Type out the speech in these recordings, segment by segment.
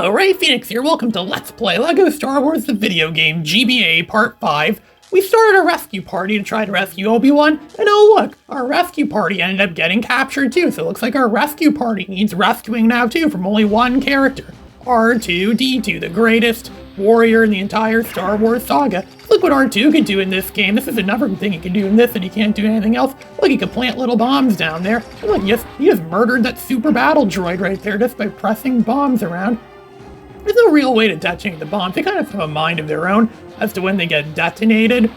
Hello, Ray Phoenix here. Welcome to Let's Play LEGO Star Wars the video game, GBA Part 5. We started a rescue party to try to rescue Obi-Wan, and oh look, our rescue party ended up getting captured too, so it looks like our rescue party needs rescuing now too from only one character. R2-D2, the greatest warrior in the entire Star Wars saga. Look what R2 can do in this game. This is another thing he can do in this and he can't do anything else. Look, he can plant little bombs down there. And look, he just murdered that super battle droid right there just by pressing bombs around. There's no real way to detonate the bombs. They kind of have a mind of their own as to when they get detonated.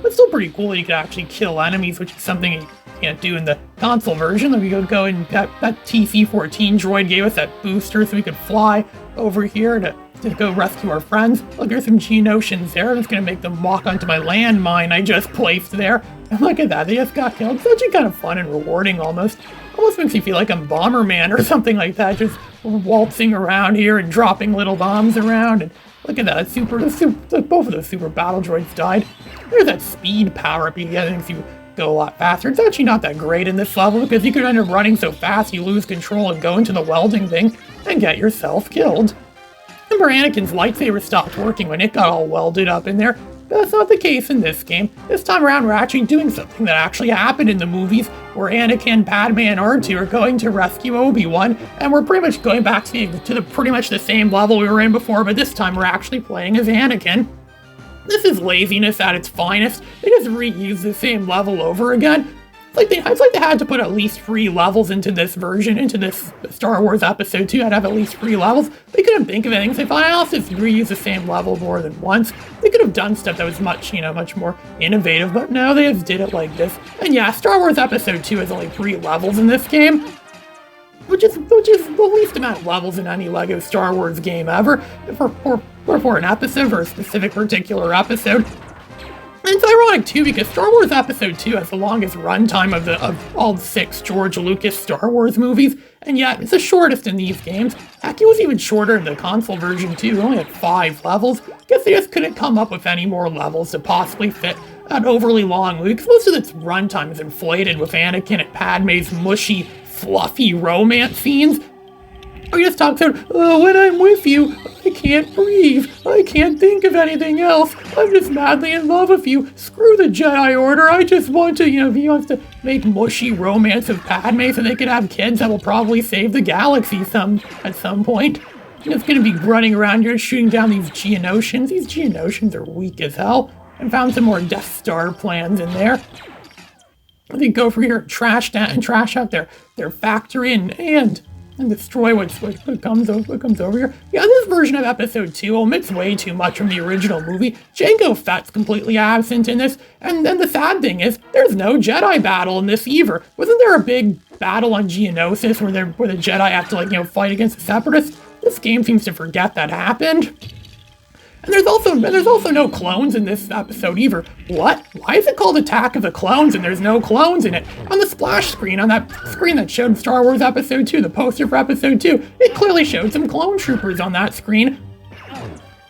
But it's still pretty cool that you can actually kill enemies, which is something you can't do in the console version. Like we could go and that TC-14 droid gave us that booster so we could fly over here to go rescue our friends. Look, there's some Geonosians there. I'm just gonna make them walk onto my landmine I just placed there. And look at that, they just got killed. It's actually kind of fun and rewarding almost. Almost makes me feel like I'm Bomberman or something like that, just waltzing around here and dropping little bombs around. And look at that, both of those super battle droids died. There's that speed power up you get if you go a lot faster. It's actually not that great in this level because you could end up running so fast you lose control and go into the welding thing and get yourself killed. Remember, Anakin's lightsaber stopped working when it got all welded up in there. But that's not the case in this game. This time around, we're actually doing something that actually happened in the movies, where Anakin, Padme, and R2 are going to rescue Obi-Wan, and we're pretty much going back to pretty much the same level we were in before, but this time we're actually playing as Anakin. This is laziness at its finest. They just reuse the same level over again. It's like they had to put at least 3 levels into this version, into this Star Wars Episode 2. I'd have at least 3 levels. They couldn't think of anything, so they thought, I'll just reuse the same level more than once. They could have done stuff that was much more innovative, but no, they just did it like this. And yeah, Star Wars Episode 2 has only 3 levels in this game, which is the least amount of levels in any LEGO Star Wars game ever, for an episode, or a specific particular episode. And it's ironic too because Star Wars Episode 2 has the longest runtime of all 6 George Lucas Star Wars movies, and yet it's the shortest in these games. Heck, it was even shorter in the console version too. It only had 5 levels. Guess they just couldn't come up with any more levels to possibly fit an overly long movie, because most of its runtime is inflated with Anakin and Padme's mushy, fluffy romance scenes. He just talks about, when I'm with you, I can't breathe. I can't think of anything else. I'm just madly in love with you. Screw the Jedi Order. I just want to, he wants to make mushy romance of Padme so they can have kids that will probably save the galaxy at some point. He's going to be running around here shooting down these Geonosians. These Geonosians are weak as hell. And found some more Death Star plans in there. They go over here and trash out their factory and destroy what comes over here. Yeah, this version of Episode 2 omits way too much from the original movie. Jango Fett's completely absent in this, and then the sad thing is, there's no Jedi battle in this either. Wasn't there a big battle on Geonosis where the Jedi have to fight against the Separatists? This game seems to forget that happened. And there's also no clones in this episode either. What? Why is it called Attack of the Clones and there's no clones in it? On the splash screen, on that screen that showed Star Wars Episode 2, the poster for Episode 2, it clearly showed some clone troopers on that screen.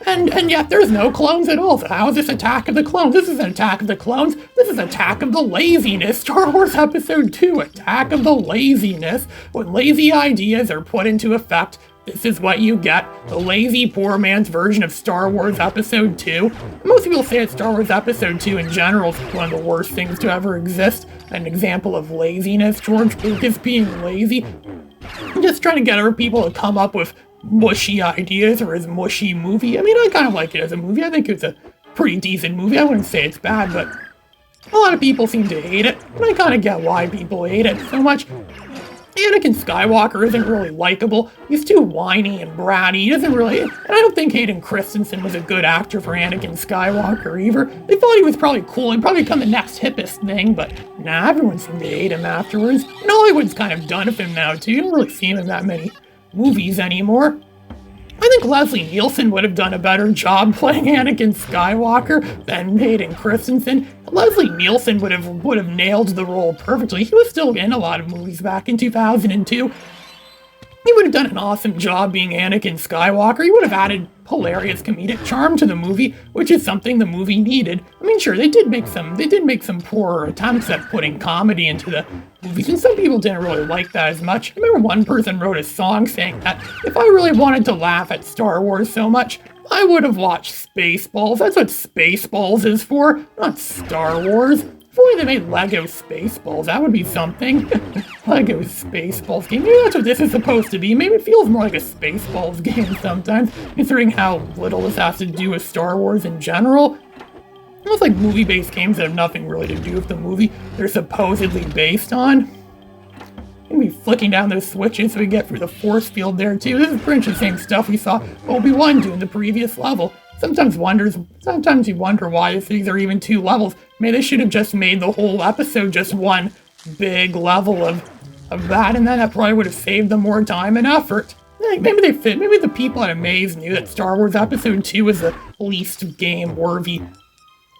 And yet there's no clones at all. So how is this Attack of the Clones? This isn't Attack of the Clones. This is Attack of the Laziness. Star Wars Episode 2, Attack of the Laziness. When lazy ideas are put into effect, this is what you get, the lazy poor man's version of Star Wars Episode 2. Most people say that Star Wars Episode 2 in general is one of the worst things to ever exist. An example of laziness, George Lucas being lazy. I'm just trying to get other people to come up with mushy ideas or his mushy movie. I mean, I kind of like it as a movie. I think it's a pretty decent movie. I wouldn't say it's bad, but a lot of people seem to hate it. And I kind of get why people hate it so much. Anakin Skywalker isn't really likable. He's too whiny and bratty. He doesn't really... And I don't think Hayden Christensen was a good actor for Anakin Skywalker either. They thought he was probably cool and probably become the next hippest thing, but nah, everyone seemed to hate him afterwards. And Hollywood's kind of done with him now too. You don't really see him in that many movies anymore. I think Leslie Nielsen would have done a better job playing Anakin Skywalker than Hayden Christensen. Leslie Nielsen would have nailed the role perfectly. He was still in a lot of movies back in 2002. He would have done an awesome job being Anakin Skywalker. He would have added hilarious comedic charm to the movie, which is something the movie needed. I mean, sure, they did make some poor attempts at putting comedy into the movies, and some people didn't really like that as much. I remember one person wrote a song saying that if I really wanted to laugh at Star Wars so much, I would have watched Spaceballs. That's what Spaceballs is for, not Star Wars. If only they made Lego Spaceballs, that would be something. Lego Spaceballs game. Maybe that's what this is supposed to be. Maybe it feels more like a Spaceballs game sometimes, considering how little this has to do with Star Wars in general. Almost like movie-based games that have nothing really to do with the movie they're supposedly based on. And we flicking down those switches so we get through the force field there too. This is pretty much the same stuff we saw Obi-Wan do in the previous level. Sometimes you wonder why these are even 2 levels. Maybe they should have just made the whole episode just one big level of that, and then that probably would have saved them more time and effort. Maybe the people at Amaze knew that Star Wars Episode 2 was the least game-worthy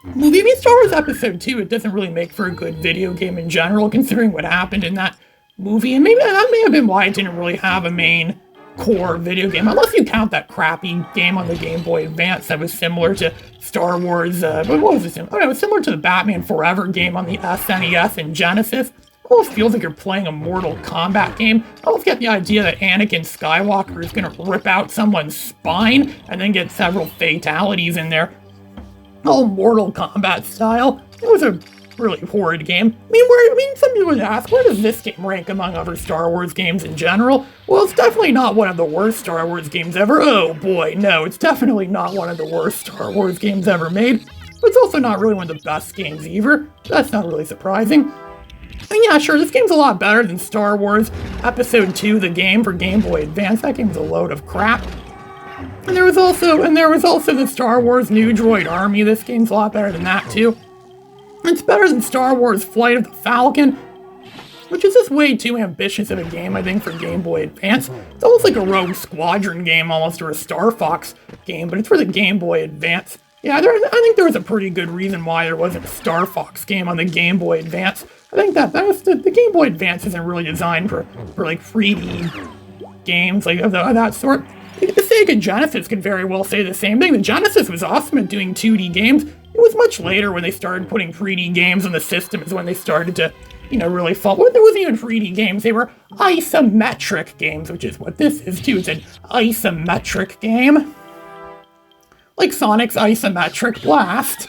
movie. I mean, Star Wars Episode 2, it doesn't really make for a good video game in general, considering what happened in that movie, and maybe that may have been why it didn't really have a main core video game, unless you count that crappy game on the Game Boy Advance that was similar to Star Wars, what was it? Oh, no, it was similar to the Batman Forever game on the SNES and Genesis. It almost feels like you're playing a Mortal Kombat game. I almost get the idea that Anakin Skywalker is going to rip out someone's spine and then get several fatalities in there. All Mortal Kombat style. It was a really horrid game. I mean, some people would ask, where does this game rank among other Star Wars games in general? Well, it's definitely not one of the worst Star Wars games ever. Oh boy, no, it's definitely not one of the worst Star Wars games ever made. But it's also not really one of the best games either. That's not really surprising. And yeah, sure, this game's a lot better than Star Wars Episode 2, the game for Game Boy Advance. That game's a load of crap. And there was also the Star Wars New Droid Army. This game's a lot better than that too. It's better than Star Wars Flight of the Falcon, which is just way too ambitious of a game, I think, for Game Boy Advance. It's almost like a Rogue Squadron game, almost, or a Star Fox game, but it's for the Game Boy Advance. Yeah, I think there was a pretty good reason why there wasn't a Star Fox game on the Game Boy Advance. I think that was the Game Boy Advance isn't really designed for like 3D games like of that sort. The Sega Genesis could very well say the same thing. The Genesis was awesome at doing 2D games. It was much later when they started putting 3D games on the system is when they started to, really fall. Well, there wasn't even 3D games. They were isometric games, which is what this is too. It's an isometric game. Like Sonic's Isometric Blast.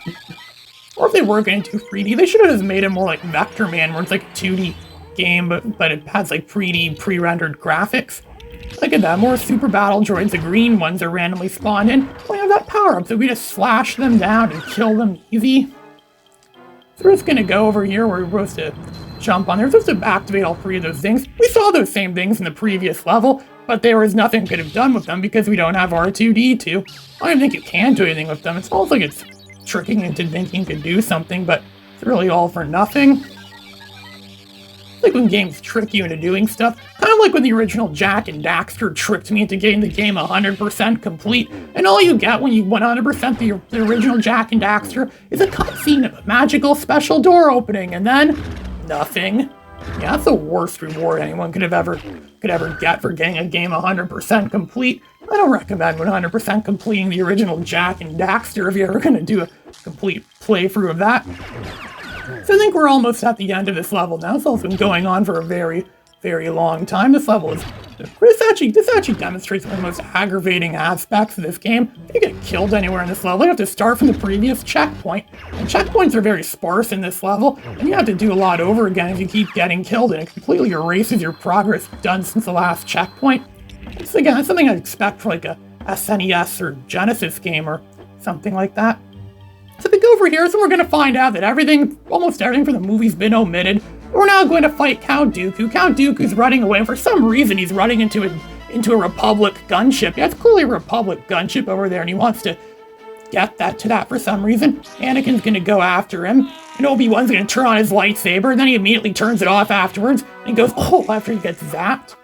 Or if they were going to do 3D, they should have just made it more like Vector Man, where it's like a 2D game, but it has like 3D pre-rendered graphics. Look at that, more super battle droids. The green ones are randomly spawned in. We have that power up, so we just slash them down and kill them easy. So we're just gonna go over here where we're supposed to jump on there. We're supposed to activate all 3 of those things. We saw those same things in the previous level, but there was nothing we could have done with them because we don't have R2-D2. I don't even think you can do anything with them. It's almost like it's tricking you into thinking you could do something, but it's really all for nothing. Like when games trick you into doing stuff, kind of like when the original Jak and Daxter tricked me into getting the game 100% complete, and all you get when you 100% the original Jak and Daxter is a cutscene of a magical special door opening, and then nothing. Yeah, that's the worst reward anyone could ever get for getting a game 100% complete. I don't recommend 100% completing the original Jak and Daxter if you're ever going to do a complete playthrough of that. So I think we're almost at the end of this level now. It's also been going on for a very, very long time. This level is... This actually demonstrates one of the most aggravating aspects of this game. If you get killed anywhere in this level, you have to start from the previous checkpoint. And checkpoints are very sparse in this level, and you have to do a lot over again if you keep getting killed, and it completely erases your progress done since the last checkpoint. It's, again, that's something I'd expect for like a SNES or Genesis game or something like that. So we go over here, so we're going to find out that almost everything from the movie's been omitted. We're now going to fight Count Dooku. Count Dooku's running away, and for some reason he's running into a Republic gunship. Yeah, it's clearly a Republic gunship over there, and he wants to get to that for some reason. Anakin's going to go after him, and Obi-Wan's going to turn on his lightsaber, and then he immediately turns it off afterwards, and he goes, oh, after he gets zapped.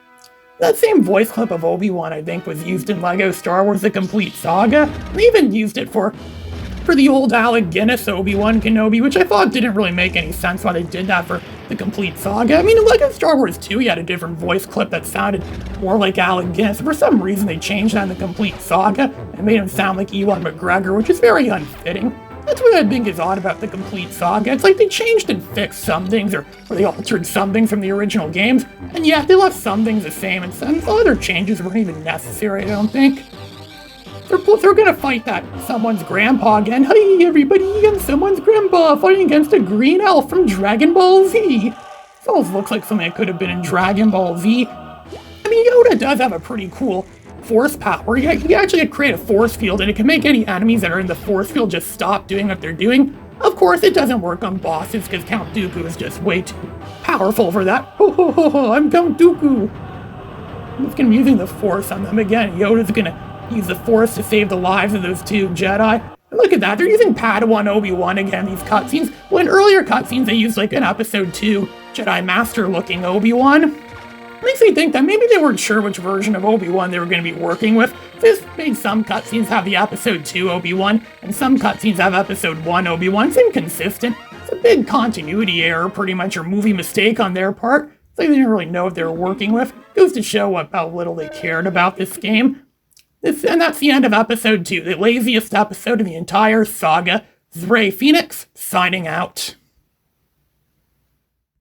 That same voice clip of Obi-Wan, I think, was used in LEGO Star Wars The Complete Saga. They even used it for the old Alec Guinness Obi-Wan Kenobi, which I thought didn't really make any sense why they did that for the complete saga. I mean, in Lego Star Wars 2, he had a different voice clip that sounded more like Alec Guinness. For some reason, they changed that in the complete saga and made him sound like Ewan McGregor, which is very unfitting. That's what I think is odd about the complete saga. It's like they changed and fixed some things, or they altered some things from the original games, and yet they left some things the same, and some other changes weren't even necessary, I don't think. They're gonna fight that someone's grandpa again. Hey everybody, I'm someone's grandpa fighting against a green elf from Dragon Ball Z. This almost looks like something that could have been in Dragon Ball Z. I mean, Yoda does have a pretty cool force power. You actually create a force field, and it can make any enemies that are in the force field just stop doing what they're doing. Of course, it doesn't work on bosses, because Count Dooku is just way too powerful for that. Ho ho ho ho, I'm Count Dooku. I'm just gonna be using the force on them again. Yoda's gonna use the force to save the lives of those two Jedi. And look at that, they're using Padawan Obi-Wan again, these cutscenes. Well, in earlier cutscenes, they used like an episode 2 Jedi Master looking Obi-Wan. Makes me think that maybe they weren't sure which version of Obi-Wan they were going to be working with. This made some cutscenes have the episode 2 Obi-Wan, and some cutscenes have episode 1 Obi-Wan. It's inconsistent. It's a big continuity error, pretty much, or movie mistake on their part. It's like they didn't really know what they were working with. Goes to show how little they cared about this game. And that's the end of episode 2, the laziest episode of the entire saga. This is Ray Phoenix, signing out.